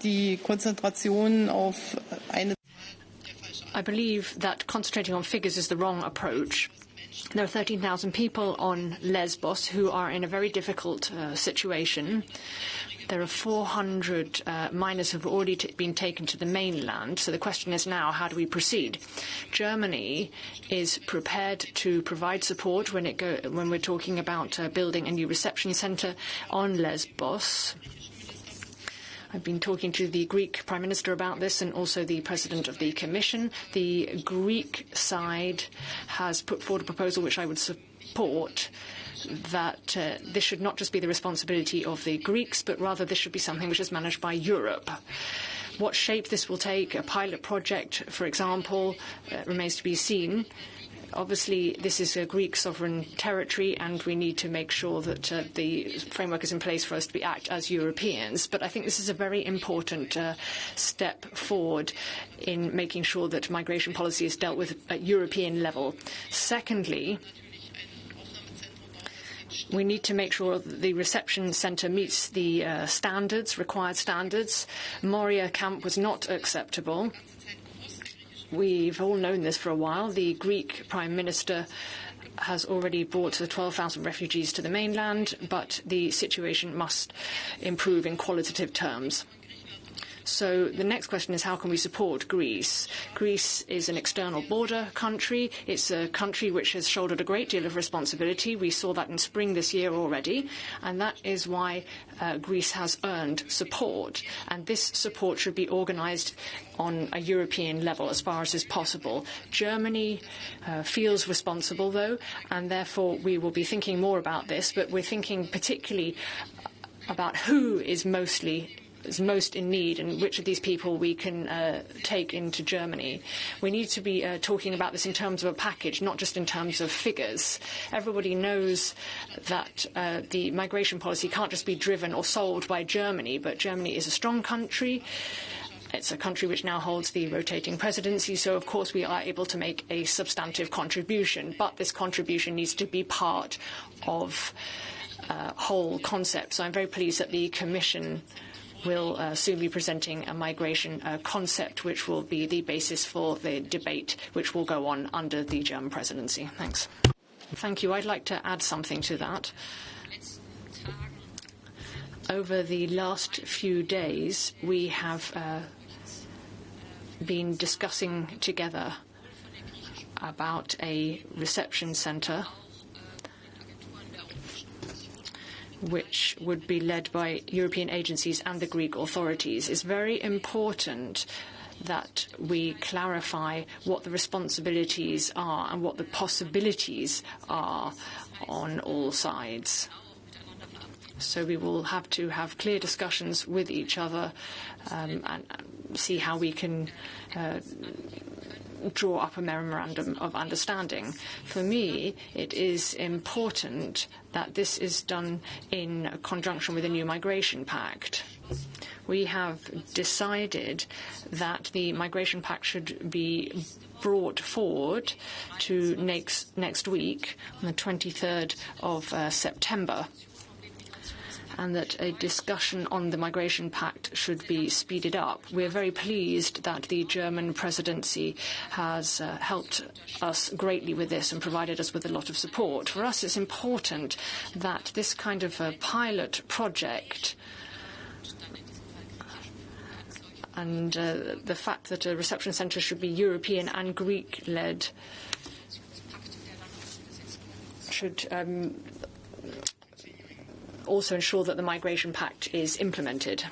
die Konzentration auf eine. I believe that concentrating on figures is the wrong approach. There are 13,000 people on Lesbos who are in a very difficult situation. There are 400 miners who have already been taken to the mainland. So the question is now, how do we proceed? Germany is prepared to provide support when we're talking about building a new reception centre on Lesbos. I've been talking to the Greek Prime Minister about this and also the President of the Commission. The Greek side has put forward a proposal which I would support, that this should not just be the responsibility of the Greeks, but rather this should be something which is managed by Europe. What shape this will take, a pilot project, for example, remains to be seen. Obviously, this is a Greek sovereign territory, and we need to make sure that the framework is in place for us to act as Europeans. But I think this is a very important step forward in making sure that migration policy is dealt with at European level. Secondly, we need to make sure that the reception centre meets the required standards. Moria camp was not acceptable. We've all known this for a while. The Greek Prime Minister has already brought 12,000 refugees to the mainland, but the situation must improve in qualitative terms. So the next question is, how can we support Greece? Greece is an external border country. It's a country which has shouldered a great deal of responsibility. We saw that in spring this year already, and that is why Greece has earned support. And this support should be organised on a European level as far as is possible. Germany feels responsible, though, and therefore we will be thinking more about this, but we're thinking particularly about who is most in need and which of these people we can take into Germany. We need to be talking about this in terms of a package, not just in terms of figures. Everybody knows that the migration policy can't just be driven or solved by Germany, but Germany is a strong country. It's a country which now holds the rotating presidency, so of course we are able to make a substantive contribution, but this contribution needs to be part of whole concept. So I'm very pleased that the Commission will soon be presenting a migration concept which will be the basis for the debate which will go on under the German presidency. Thanks. Thank you. I'd like to add something to that. Over the last few days, we have been discussing together about a reception centre which would be led by European agencies and the Greek authorities. It's very important that we clarify what the responsibilities are and what the possibilities are on all sides. So we will have to have clear discussions with each other and see how we can draw up a memorandum of understanding. For me, it is important that this is done in conjunction with the new migration pact. We have decided that the migration pact should be brought forward to next week, on the 23rd of September, and that a discussion on the migration pact should be speeded up. We're very pleased that the German presidency has helped us greatly with this and provided us with a lot of support. For us, it's important that this kind of a pilot project and the fact that a reception centre should be European and Greek-led should also ensure that the migration pact is implemented.